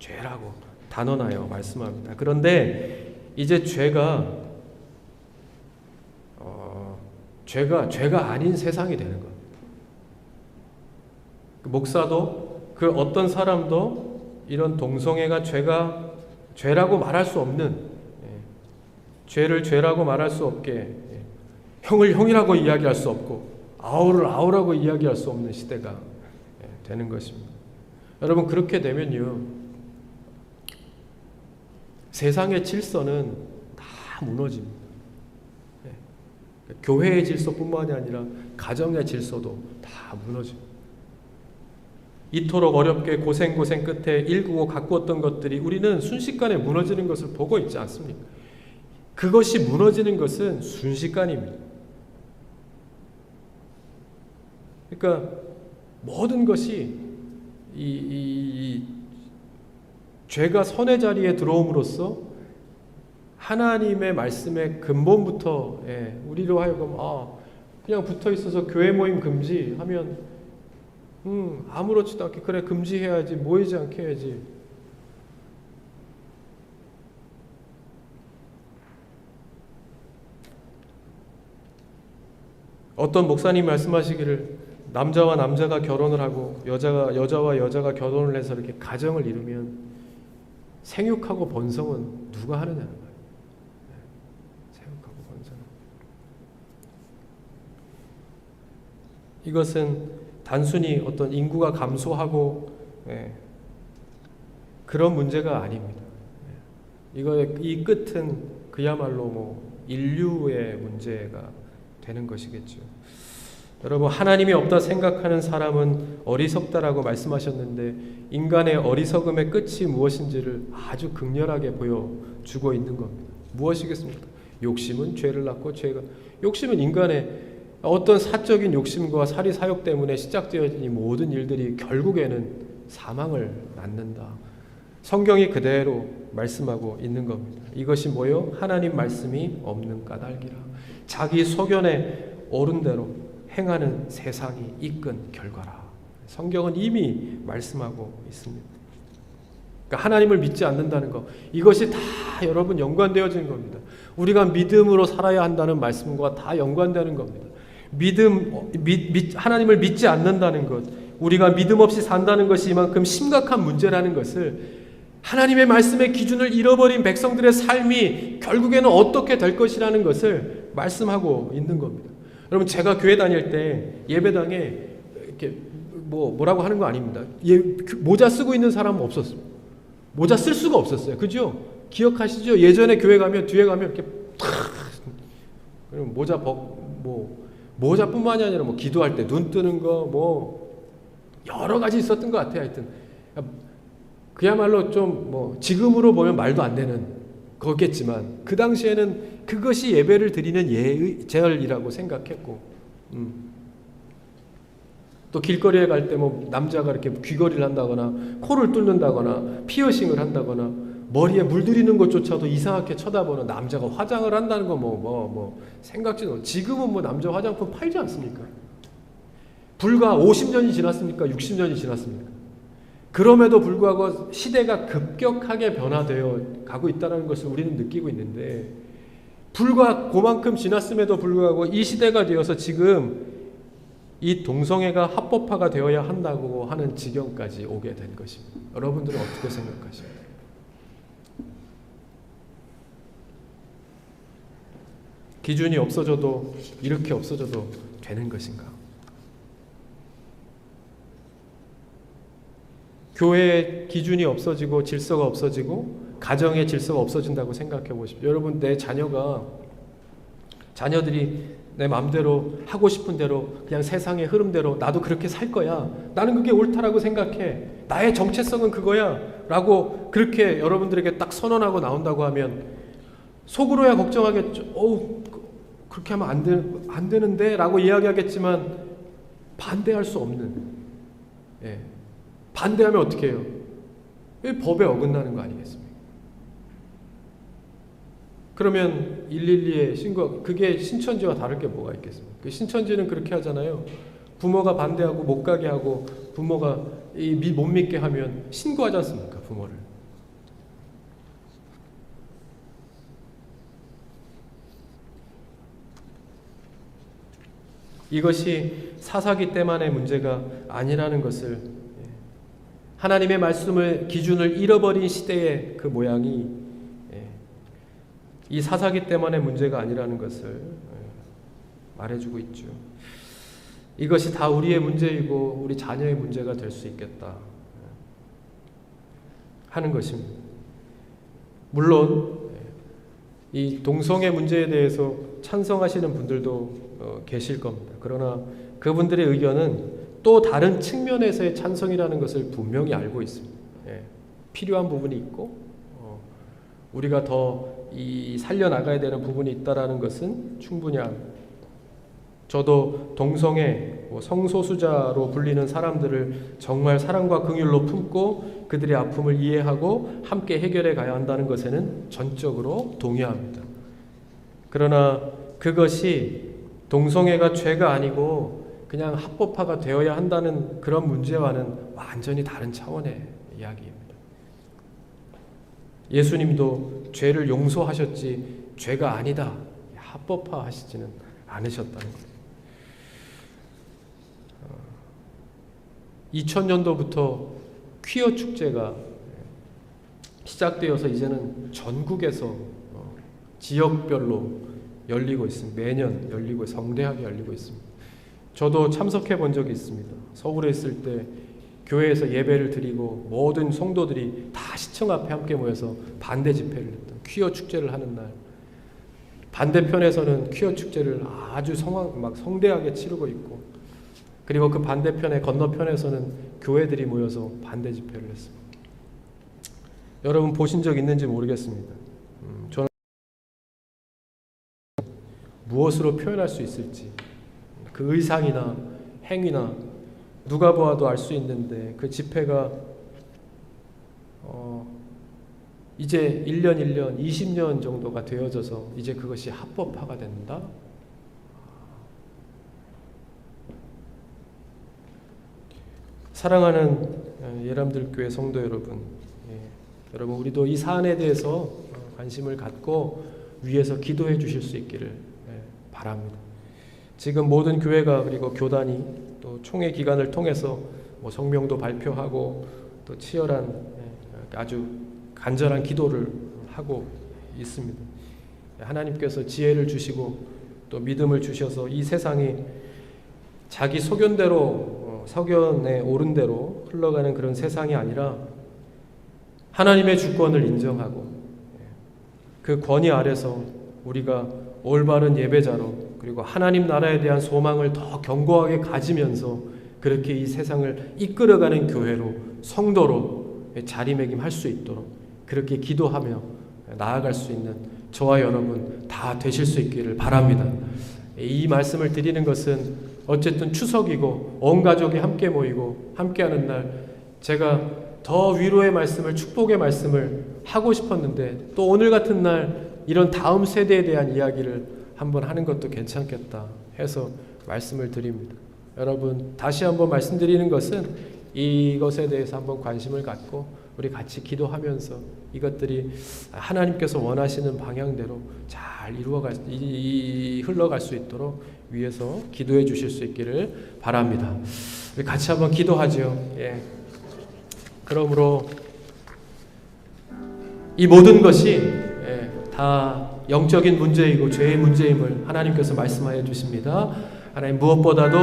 B: 죄라고 단언하여 말씀합니다. 그런데 이제 죄가 아닌 세상이 되는 겁니다. 목사도 그 어떤 사람도 이런 동성애가 죄라고 말할 수 없는, 죄를 죄라고 말할 수 없게, 형을 형이라고 이야기할 수 없고 아우를 아우라고 이야기할 수 없는 시대가 되는 것입니다. 여러분, 그렇게 되면요, 세상의 질서는 다 무너집니다. 교회의 질서뿐만이 아니라 가정의 질서도 다 무너집니다. 이토록 어렵게 고생 끝에 일구고 가꾸었던 것들이 우리는 순식간에 무너지는 것을 보고 있지 않습니까? 그것이 무너지는 것은 순식간입니다. 그러니까 모든 것이 이 죄가 선의 자리에 들어옴으로써 하나님의 말씀의 근본부터 우리로 하여금 그냥 붙어 있어서 교회 모임 금지하면 아무렇지도 않게 그래 금지해야지 모이지 않게 해야지. 어떤 목사님 말씀하시기를 남자와 남자가 결혼을 하고 여자와 여자가 결혼을 해서 이렇게 가정을 이루면 생육하고 번성은 누가 하느냐는 거예요. 생육하고 번성. 이것은 단순히 어떤 인구가 감소하고 그런 문제가 아닙니다. 이 끝은 그야말로 인류의 문제가 되는 것이겠죠. 여러분, 하나님이 없다 생각하는 사람은 어리석다라고 말씀하셨는데 인간의 어리석음의 끝이 무엇인지를 아주 극렬하게 보여주고 있는 겁니다. 무엇이겠습니까? 욕심은 죄를 낳고 욕심은 인간의 어떤 사적인 욕심과 사리 사욕 때문에 시작되어진 이 모든 일들이 결국에는 사망을 낳는다. 성경이 그대로 말씀하고 있는 겁니다. 이것이 뭐요? 하나님 말씀이 없는 까닭이라. 자기 소견에 옳은 대로 행하는 세상이 이끈 결과라. 성경은 이미 말씀하고 있습니다. 그러니까 하나님을 믿지 않는다는 것, 이것이 다 여러분 연관되어진 겁니다. 우리가 믿음으로 살아야 한다는 말씀과 다 연관되는 겁니다. 하나님을 믿지 않는다는 것, 우리가 믿음 없이 산다는 것이 이만큼 심각한 문제라는 것을 하나님의 말씀의 기준을 잃어버린 백성들의 삶이 결국에는 어떻게 될 것이라는 것을 말씀하고 있는 겁니다. 여러분, 제가 교회 다닐 때 예배당에 이렇게 뭐라고 하는 거 아닙니다. 모자 쓰고 있는 사람은 없었어요. 모자 쓸 수가 없었어요. 그죠? 기억하시죠? 예전에 교회 가면 뒤에 가면 이렇게 탁 모자뿐만이 아니라 기도할 때 눈 뜨는 거 여러 가지 있었던 것 같아요. 하여튼 그야말로 좀 지금으로 보면 말도 안 되는 거겠지만 그 당시에는 그것이 예배를 드리는 제열이라고 생각했고, 또 길거리에 갈 때 남자가 이렇게 귀걸이를 한다거나 코를 뚫는다거나 피어싱을 한다거나 머리에 물들이는 것조차도 이상하게 쳐다보는, 남자가 화장을 한다는 거 생각지도 못해요. 지금은 남자 화장품 팔지 않습니까? 불과 50년이 지났습니까? 60년이 지났습니까? 그럼에도 불구하고 시대가 급격하게 변화되어 가고 있다는 것을 우리는 느끼고 있는데, 불과 그만큼 지났음에도 불구하고 이 시대가 되어서 지금 이 동성애가 합법화가 되어야 한다고 하는 지경까지 오게 된 것입니다. 여러분들은 어떻게 생각하십니까? 기준이 없어져도 이렇게 없어져도 되는 것인가? 교회의 기준이 없어지고 질서가 없어지고 가정의 질서가 없어진다고 생각해 보십시오. 여러분, 내 자녀들이 내 마음대로 하고 싶은 대로 그냥 세상의 흐름대로 나도 그렇게 살 거야. 나는 그게 옳다라고 생각해. 나의 정체성은 그거야. 라고 그렇게 여러분들에게 딱 선언하고 나온다고 하면 속으로야 걱정하겠죠. 그렇게 하면 안 되는데 라고 이야기하겠지만 반대할 수 없는. 예. 반대하면 어떻게 해요? 법에 어긋나는 거 아니겠습니까? 그러면 112에 신고, 그게 신천지와 다를 게 뭐가 있겠습니까? 그 신천지는 그렇게 하잖아요. 부모가 반대하고 못 가게 하고 부모가 못 믿게 하면 신고하지 않습니까? 부모를. 이것이 사사기 때만의 문제가 아니라는 것을, 하나님의 말씀을 기준을 잃어버린 시대의 그 모양이 이 사사기 때만의 문제가 아니라는 것을 말해주고 있죠. 이것이 다 우리의 문제이고 우리 자녀의 문제가 될 수 있겠다 하는 것입니다. 물론 이 동성애 문제에 대해서 찬성하시는 분들도 계실 겁니다. 그러나 그분들의 의견은 또 다른 측면에서의 찬성이라는 것을 분명히 알고 있습니다. 필요한 부분이 있고 우리가 더 살려나가야 되는 부분이 있다라는 것은 충분히 압니다. 저도 동성애, 성소수자로 불리는 사람들을 정말 사랑과 긍휼로 품고 그들의 아픔을 이해하고 함께 해결해 가야 한다는 것에는 전적으로 동의합니다. 그러나 그것이 동성애가 죄가 아니고 그냥 합법화가 되어야 한다는 그런 문제와는 완전히 다른 차원의 이야기입니다. 예수님도 죄를 용서하셨지 죄가 아니다 합법화하시지는 않으셨다는 거예요. 2000년도부터 퀴어 축제가 시작되어서 이제는 전국에서 지역별로 열리고 있습니다. 매년 열리고 성대하게 열리고 있습니다. 저도 참석해 본 적이 있습니다. 서울에 있을 때 교회에서 예배를 드리고 모든 성도들이 다 시청 앞에 함께 모여서 반대 집회를 했던 퀴어 축제를 하는 날, 반대편에서는 퀴어 축제를 아주 성대하게 치르고 있고, 그리고 그 반대편의 건너편에서는 교회들이 모여서 반대 집회를 했습니다. 여러분 보신 적 있는지 모르겠습니다. 저는 무엇으로 표현할 수 있을지, 그 의상이나 행위나 누가 보아도 알 수 있는데 그 집회가 이제 1년, 20년 정도가 되어져서 이제 그것이 합법화가 된다? 사랑하는 예람들교회 성도 여러분, 여러분 우리도 이 사안에 대해서 관심을 갖고 위에서 기도해 주실 수 있기를 바랍니다. 지금 모든 교회가 그리고 교단이 또 총회 기간을 통해서 성명도 발표하고 또 치열한 아주 간절한 기도를 하고 있습니다. 하나님께서 지혜를 주시고 또 믿음을 주셔서 이 세상이 자기 소견대로 서견에 옳은 대로 흘러가는 그런 세상이 아니라 하나님의 주권을 인정하고 그 권위 아래서 우리가 올바른 예배자로 그리고 하나님 나라에 대한 소망을 더 견고하게 가지면서 그렇게 이 세상을 이끌어가는 교회로, 성도로 자리매김할 수 있도록 그렇게 기도하며 나아갈 수 있는 저와 여러분 다 되실 수 있기를 바랍니다. 이 말씀을 드리는 것은 어쨌든 추석이고 온 가족이 함께 모이고 함께하는 날, 제가 더 위로의 말씀을, 축복의 말씀을 하고 싶었는데 또 오늘 같은 날 이런 다음 세대에 대한 이야기를 한번 하는 것도 괜찮겠다 해서 말씀을 드립니다. 여러분 다시 한번 말씀드리는 것은 이것에 대해서 한번 관심을 갖고 우리 같이 기도하면서 이것들이 하나님께서 원하시는 방향대로 잘 흘러갈 수 있도록 위에서 기도해 주실 수 있기를 바랍니다. 우리 같이 한번 기도하죠. 그러므로 이 모든 것이 다 영적인 문제이고 죄의 문제임을 하나님께서 말씀하여 주십니다. 하나님 무엇보다도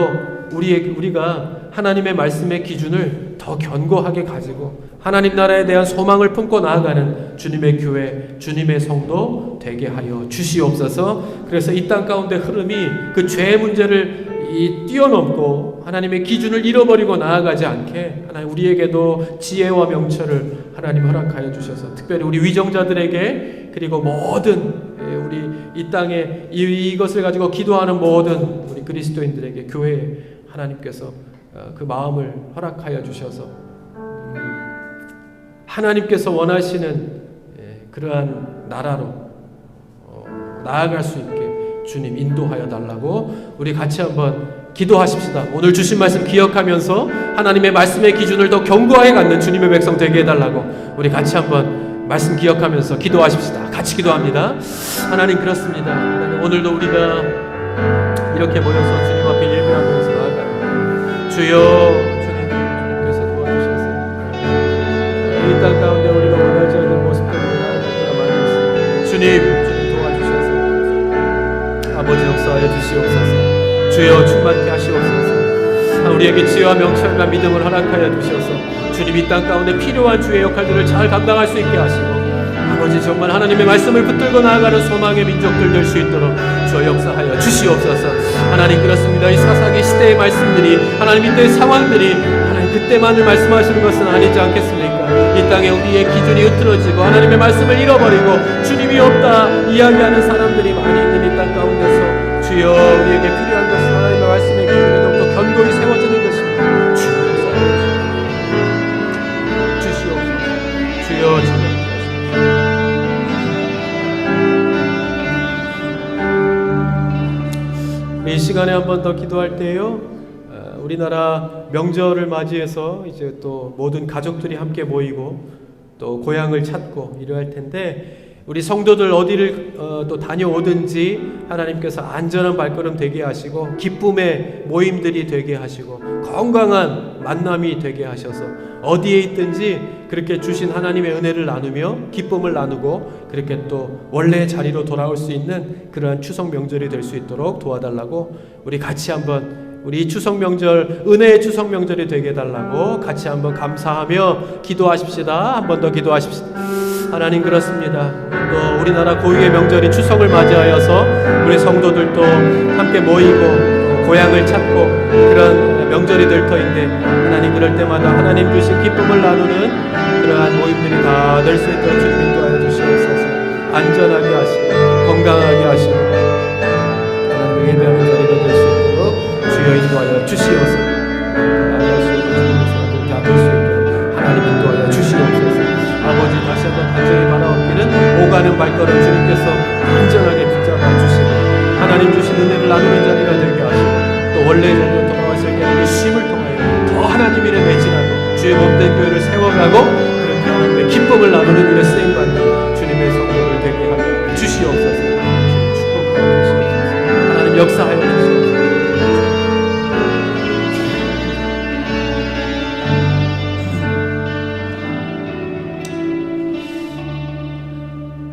B: 우리가 하나님의 말씀의 기준을 더 견고하게 가지고 하나님 나라에 대한 소망을 품고 나아가는 주님의 교회, 주님의 성도 되게 하여 주시옵소서. 그래서 이 땅 가운데 흐름이 그 죄의 문제를 뛰어넘고 하나님의 기준을 잃어버리고 나아가지 않게 하나님 우리에게도 지혜와 명철을 하나님 허락하여 주셔서 특별히 우리 위정자들에게 그리고 모든 우리 이 땅에 이것을 가지고 기도하는 모든 우리 그리스도인들에게 교회에 하나님께서 그 마음을 허락하여 주셔서 하나님께서 원하시는 그러한 나라로 나아갈 수 있게 주님 인도하여 달라고 우리 같이 한번 기도하십시다. 오늘 주신 말씀 기억하면서 하나님의 말씀의 기준을 더 견고하게 갖는 주님의 백성 되게 해달라고 우리 같이 한번 말씀 기억하면서 기도하십시다. 같이 기도합니다. 하나님 그렇습니다. 하나님 오늘도 우리가 이렇게 모여서 주님 앞에 예배하면서 나아가는 주여 주님께서 도와주셔서 이 땅 가운데 우리가 원하지 않는 모습들을 나아갈 때가 많이 있습니다. 주님 도와주셔서 아버지 역사하여 주시옵소서. 주여 충만케 하시옵소서. 우리에게 지혜와 명철과 믿음을 허락하여 주셔서 주님 이 땅 가운데 필요한 주의 역할들을 잘 감당할 수 있게 하시고 아버지 정말 하나님의 말씀을 붙들고 나아가는 소망의 민족들 될 수 있도록 주여 역사하여 주시옵소서. 하나님 그렇습니다. 이 사사기 시대의 말씀들이 하나님 이때의 상황들이 하나님 그때만을 말씀하시는 것은 아니지 않겠습니까? 이 땅에 우리의 기준이 흐트러지고 하나님의 말씀을 잃어버리고 주님이 없다 이야기하는 사람들이 많이 있는 이 땅 가운데서 주여 우리에게 필요한 것은 하나님의 말씀의 기준이 더욱더 견고히 세워지는 것입니다. 주시옵소서. 주여 주여 이 시간에 한 번 더 기도할 때요. 우리나라 명절을 맞이해서 이제 또 모든 가족들이 함께 모이고 또 고향을 찾고 이러할 텐데 우리 성도들 어디를 또 다녀오든지 하나님께서 안전한 발걸음 되게 하시고 기쁨의 모임들이 되게 하시고 건강한 만남이 되게 하셔서 어디에 있든지 그렇게 주신 하나님의 은혜를 나누며 기쁨을 나누고 그렇게 또 원래의 자리로 돌아올 수 있는 그러한 추석 명절이 될 수 있도록 도와달라고 우리 같이 한번 우리 추석 명절 은혜의 추석 명절이 되게 해달라고 같이 한번 감사하며 기도하십시다. 한 번 더 기도하십시다. 하나님 그렇습니다. 또 우리나라 고유의 명절인 추석을 맞이하여서 우리 성도들도 함께 모이고 고향을 찾고 그런 명절이 될 터인데 하나님 그럴 때마다 하나님 주신 기쁨을 나누는 그러한 모임들이 다 될 수 있도록 주님 인도하여 주시옵소서. 안전하게 하시고 건강하게 하시고 하나님을 예배하는 자리가 될 수 있도록 주여 인도하여 주시옵소서. 하나님 인도하여 주시옵소서. 아버지 다시 한번 간절히 바라옵기는 오가는 발걸음 주님께서 안전하게 붙잡아 주시고 하나님 주신 은혜를 나누는 자리가 되게 하시고 또 원래의 자리로 돌아왔을 때 우리 쉼을 통하여 더 하나님 일에 매진하고 주의 몸된 교회를 세워가고 그렇게 하나님의 기쁨을 나누는 일에 쓰임받는 주님의 성도를 되게 하여 주시옵소서. 축복하여 주시옵소서. 하나님 역사하여 주시옵소서.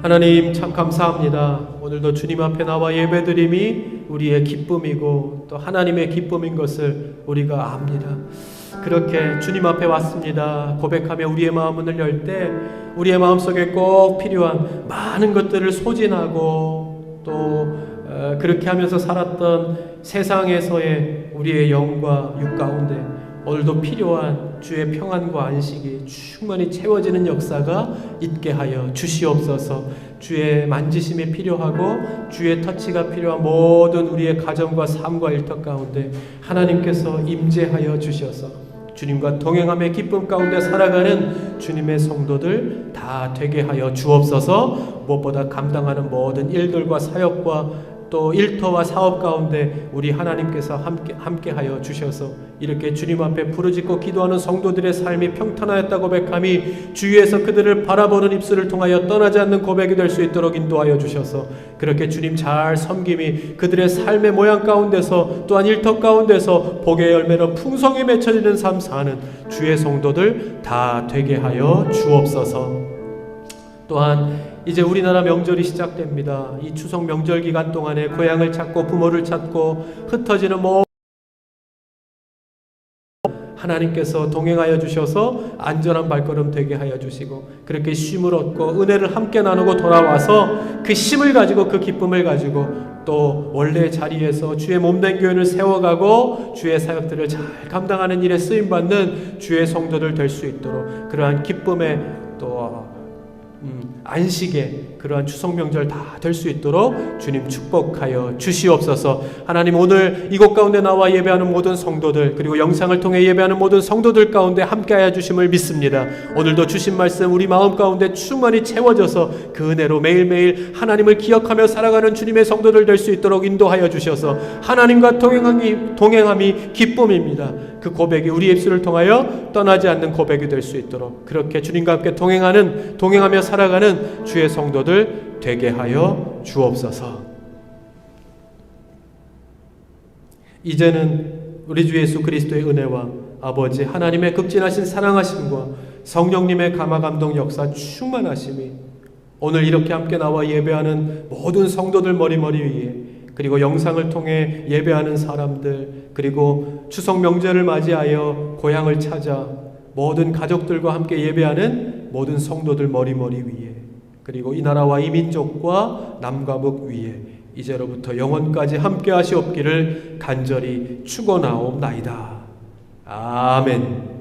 B: 하나님 참 감사합니다. 오늘도 주님 앞에 나와 예배드림이 우리의 기쁨이고 또 하나님의 기쁨인 것을 우리가 압니다. 그렇게 주님 앞에 왔습니다. 고백하며 우리의 마음을 열 때 우리의 마음속에 꼭 필요한 많은 것들을 소진하고 또 그렇게 하면서 살았던 세상에서의 우리의 영과 육 가운데 오늘도 필요한 주의 평안과 안식이 충만히 채워지는 역사가 있게 하여 주시옵소서. 주의 만지심이 필요하고 주의 터치가 필요한 모든 우리의 가정과 삶과 일터 가운데 하나님께서 임재하여 주셔서 주님과 동행함의 기쁨 가운데 살아가는 주님의 성도들 다 되게 하여 주옵소서. 무엇보다 감당하는 모든 일들과 사역과 또 일터와 사업 가운데 우리 하나님께서 함께하여 주셔서 이렇게 주님 앞에 부르짖고 기도하는 성도들의 삶이 평탄하였다 고백함이 주위에서 그들을 바라보는 입술을 통하여 떠나지 않는 고백이 될 수 있도록 인도하여 주셔서 그렇게 주님 잘 섬김이 그들의 삶의 모양 가운데서 또한 일터 가운데서 복의 열매로 풍성히 맺혀지는 삶 사는 주의 성도들 다 되게 하여 주옵소서. 또한 이제 우리나라 명절이 시작됩니다. 이 추석 명절 기간 동안에 고향을 찾고 부모를 찾고 흩어지는 하나님께서 동행하여 주셔서 안전한 발걸음 되게 하여 주시고 그렇게 쉼을 얻고 은혜를 함께 나누고 돌아와서 그 힘을 가지고 그 기쁨을 가지고 또 원래 자리에서 주의 몸된 교회를 세워가고 주의 사역들을 잘 감당하는 일에 쓰임받는 주의 성도들 될 수 있도록 그러한 기쁨의 또 안식의 그러한 추석 명절 다 될 수 있도록 주님 축복하여 주시옵소서. 하나님, 오늘 이곳 가운데 나와 예배하는 모든 성도들 그리고 영상을 통해 예배하는 모든 성도들 가운데 함께하여 주심을 믿습니다. 오늘도 주신 말씀 우리 마음 가운데 충만히 채워져서 그 은혜로 매일매일 하나님을 기억하며 살아가는 주님의 성도들 될 수 있도록 인도하여 주셔서 하나님과 동행함이 기쁨입니다. 그 고백이 우리 입술을 통하여 떠나지 않는 고백이 될 수 있도록 그렇게 주님과 함께 동행하며 살아가는 주의 성도들 되게 하여 주옵소서. 이제는 우리 주 예수 그리스도의 은혜와 아버지 하나님의 극진하신 사랑하심과 성령님의 감화감동 역사 충만하심이 오늘 이렇게 함께 나와 예배하는 모든 성도들 머리 위에 그리고 영상을 통해 예배하는 사람들 그리고 추석 명절을 맞이하여 고향을 찾아 모든 가족들과 함께 예배하는 모든 성도들 머리 위에 그리고 이 나라와 이 민족과 남과 북 위에 이제로부터 영원까지 함께 하시옵기를 간절히 축원하옵나이다. 아멘.